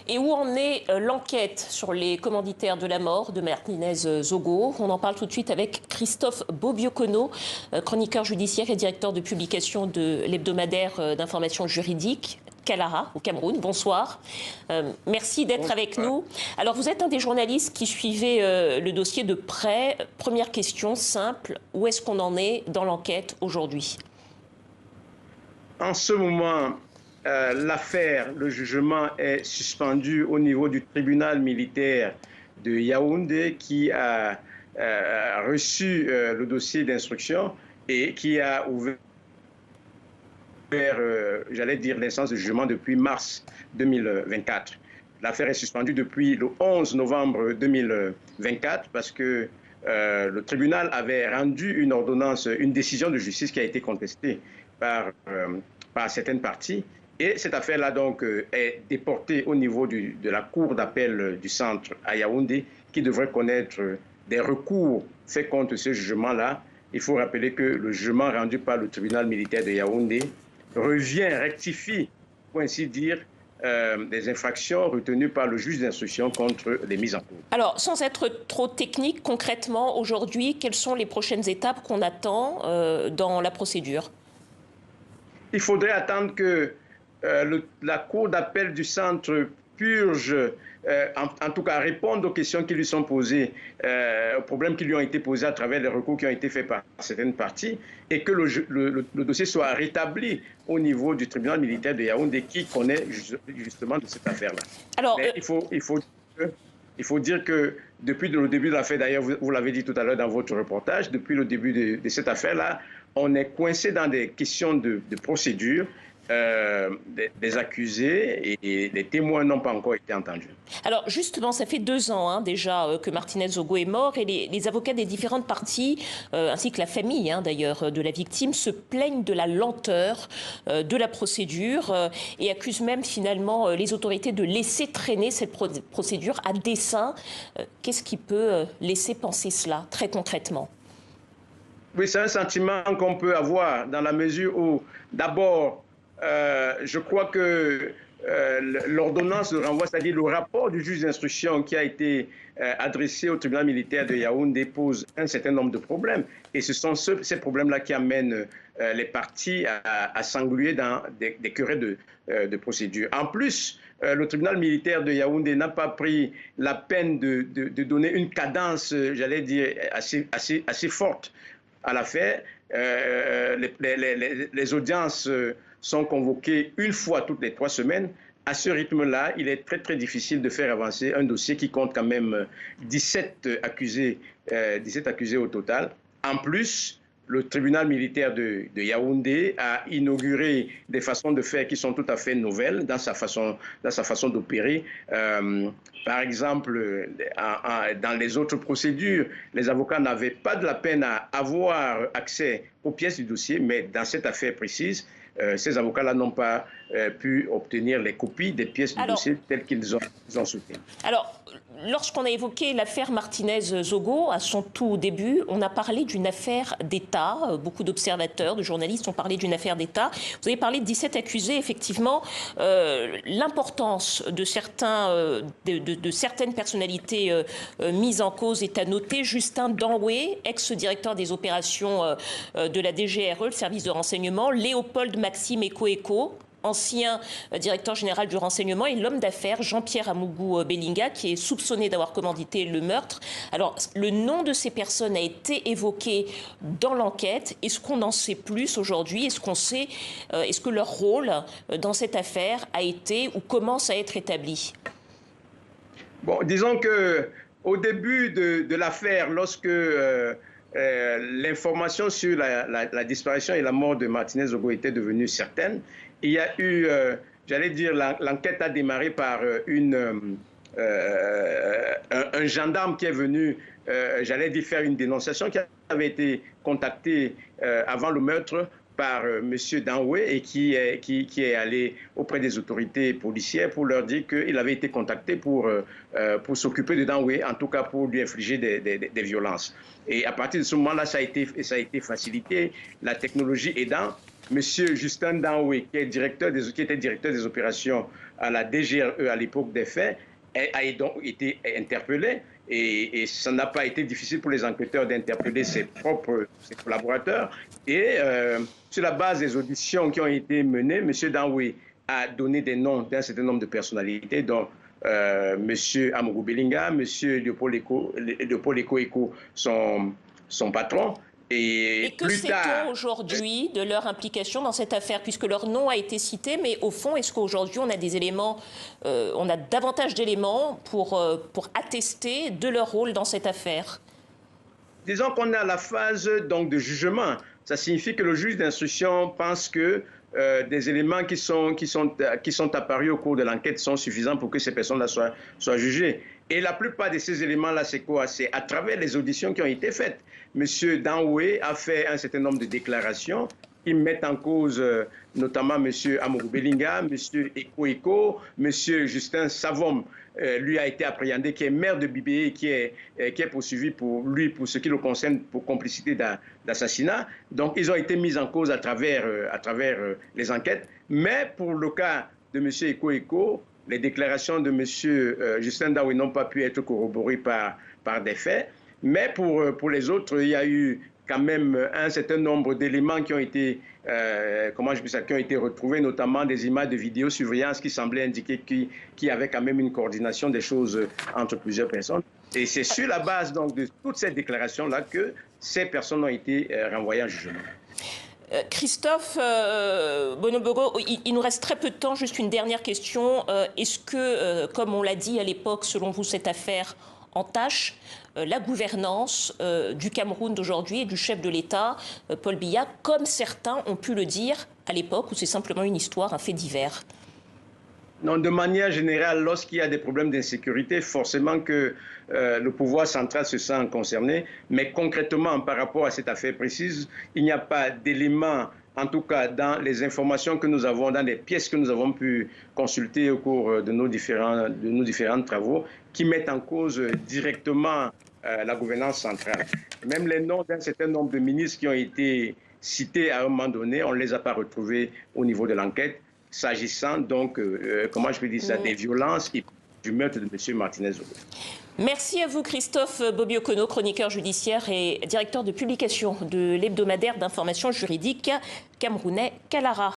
Et où en est l'enquête sur les commanditaires de la mort de Martinez Zogo? On en parle tout de suite avec Christophe Bobiokono, chroniqueur judiciaire et directeur de publication de l'hebdomadaire d'information juridique Kalara au Cameroun. Bonsoir. Merci d'être avec nous. Alors vous êtes un des journalistes qui suivait le dossier de près. Première question simple, où est-ce qu'on en est dans l'enquête aujourd'hui? En ce moment, l'affaire, le jugement est suspendu au niveau du tribunal militaire de Yaoundé qui a reçu le dossier d'instruction et qui a ouvert, j'allais dire, l'instance de jugement depuis mars 2024. L'affaire est suspendue depuis le 11 novembre 2024 parce que le tribunal avait rendu une ordonnance, une décision de justice qui a été contestée par certaines parties. Et cette affaire-là, donc, est déportée au niveau de la cour d'appel du centre à Yaoundé, qui devrait connaître des recours faits contre ce jugement-là. Il faut rappeler que le jugement rendu par le tribunal militaire de Yaoundé rectifie, pour ainsi dire, des infractions retenues par le juge d'instruction contre les mises en cause. Alors, sans être trop technique, concrètement, aujourd'hui, quelles sont les prochaines étapes qu'on attend dans la procédure? Il faudrait attendre que la cour d'appel du centre purge, en tout cas réponde aux questions qui lui sont posées, aux problèmes qui lui ont été posés à travers les recours qui ont été faits par certaines parties, et que le dossier soit rétabli au niveau du tribunal militaire de Yaoundé qui connaît justement de cette affaire-là. Alors, mais il faut dire que depuis le début de l'affaire, d'ailleurs, vous l'avez dit tout à l'heure dans votre reportage, depuis le début de cette affaire-là, on est coincé dans des questions de procédure. Des accusés et les témoins n'ont pas encore été entendus. Alors justement, ça fait 2 ans déjà que Martinez Zogo est mort et les avocats des différentes parties, ainsi que la famille d'ailleurs de la victime, se plaignent de la lenteur de la procédure et accusent même finalement les autorités de laisser traîner cette procédure à dessein. Qu'est-ce qui peut laisser penser cela très concrètement? Oui, c'est un sentiment qu'on peut avoir dans la mesure où, d'abord, je crois que l'ordonnance de renvoi, c'est-à-dire le rapport du juge d'instruction qui a été adressé au tribunal militaire de Yaoundé pose un certain nombre de problèmes. Et ce sont ces problèmes-là qui amènent les parties à s'engluer dans des querelles de procédure. En plus, le tribunal militaire de Yaoundé n'a pas pris la peine de donner une cadence, j'allais dire, assez forte à l'affaire. Les audiences sont convoquées une fois toutes les 3 semaines. À ce rythme-là, il est très, très difficile de faire avancer un dossier qui compte quand même 17 accusés au total. En plus, le tribunal militaire de Yaoundé a inauguré des façons de faire qui sont tout à fait nouvelles dans sa façon d'opérer. Par exemple, dans les autres procédures, les avocats n'avaient pas de la peine à avoir accès aux pièces du dossier, mais dans cette affaire précise, ces avocats-là n'ont pas pu obtenir les copies des pièces du dossier telles qu'ils ont souhaité. Alors, lorsqu'on a évoqué l'affaire Martinez Zogo, à son tout début, on a parlé d'une affaire d'État. Beaucoup d'observateurs, de journalistes ont parlé d'une affaire d'État. Vous avez parlé de 17 accusés, effectivement. L'importance de certaines personnalités mises en cause est à noter. Justin Danoué, ex-directeur des opérations de la DGRE, le service de renseignement, Léopold Maxime Eko, ancien directeur général du renseignement, et l'homme d'affaires Jean-Pierre Amougou Belinga, qui est soupçonné d'avoir commandité le meurtre. Alors, le nom de ces personnes a été évoqué dans l'enquête. Est-ce qu'on en sait plus aujourd'hui? Est-ce qu'on sait, est-ce que leur rôle dans cette affaire a été ou commence à être établi? Bon, disons qu'au début de l'affaire, lorsque l'information sur la disparition et la mort de Martinez Zogo était devenue certaine, il y a eu, j'allais dire, l'enquête a démarré par un gendarme qui est venu, j'allais dire, faire une dénonciation, qui avait été contacté avant le meurtre par M. Danoué et qui est allé auprès des autorités policières pour leur dire qu'il avait été contacté pour s'occuper de Danoué, en tout cas pour lui infliger des violences. Et à partir de ce moment-là, ça a été facilité, la technologie aidant. M. Justin Danoué, qui était directeur des opérations à la DGRE à l'époque des faits, a donc été interpellé. Et ça n'a pas été difficile pour les enquêteurs d'interpeller ses collaborateurs. Et sur la base des auditions qui ont été menées, M. Danoué a donné des noms d'un certain nombre de personnalités, dont M. Amourou Belinga, M. Léopold Eko, son patron. Et que sait-on aujourd'hui de leur implication dans cette affaire, puisque leur nom a été cité, mais au fond, est-ce qu'aujourd'hui on a des éléments, on a davantage d'éléments pour attester de leur rôle dans cette affaire? Disons qu'on est à la phase donc de jugement. Ça signifie que le juge d'instruction pense que des éléments qui sont apparus au cours de l'enquête sont suffisants pour que ces personnes-là soient jugées. Et la plupart de ces éléments-là, c'est quoi? C'est à travers les auditions qui ont été faites. M. Danoué a fait un certain nombre de déclarations qui mettent en cause notamment M. Amourou Belinga, M. Eko, M. Justin Savom, lui a été appréhendé, qui est maire de Bibé, qui est poursuivi pour ce qui le concerne, pour complicité d'assassinat. Donc, ils ont été mis en cause à travers les enquêtes. Mais pour le cas de M. Eko, les déclarations de M. Justin Danoué n'ont pas pu être corroborées par des faits. Mais pour les autres, il y a eu quand même un certain nombre d'éléments qui ont été, qui ont été retrouvés, notamment des images de vidéosurveillance qui semblaient indiquer qu'il y avait quand même une coordination des choses entre plusieurs personnes. Et c'est sur la base donc de toutes ces déclarations-là que ces personnes ont été renvoyées en jugement. Christophe Bonobogo, il nous reste très peu de temps, juste une dernière question. Est-ce que, comme on l'a dit à l'époque, selon vous, cette affaire entache la gouvernance du Cameroun d'aujourd'hui et du chef de l'État, Paul Biya, comme certains ont pu le dire à l'époque, où c'est simplement une histoire, un fait divers? Non, de manière générale, lorsqu'il y a des problèmes d'insécurité, forcément que le pouvoir central se sent concerné. Mais concrètement, par rapport à cette affaire précise, il n'y a pas d'éléments, en tout cas dans les informations que nous avons, dans les pièces que nous avons pu consulter au cours de nos différents travaux, qui mettent en cause directement la gouvernance centrale. Même les noms d'un certain nombre de ministres qui ont été cités à un moment donné, on ne les a pas retrouvés au niveau de l'enquête, s'agissant donc, comment je peux dire ça, des violences et du meurtre de M. Martinez-Zogo. Merci à vous Christophe Bobi-Okono, chroniqueur judiciaire et directeur de publication de l'hebdomadaire d'information juridique camerounais Kalara.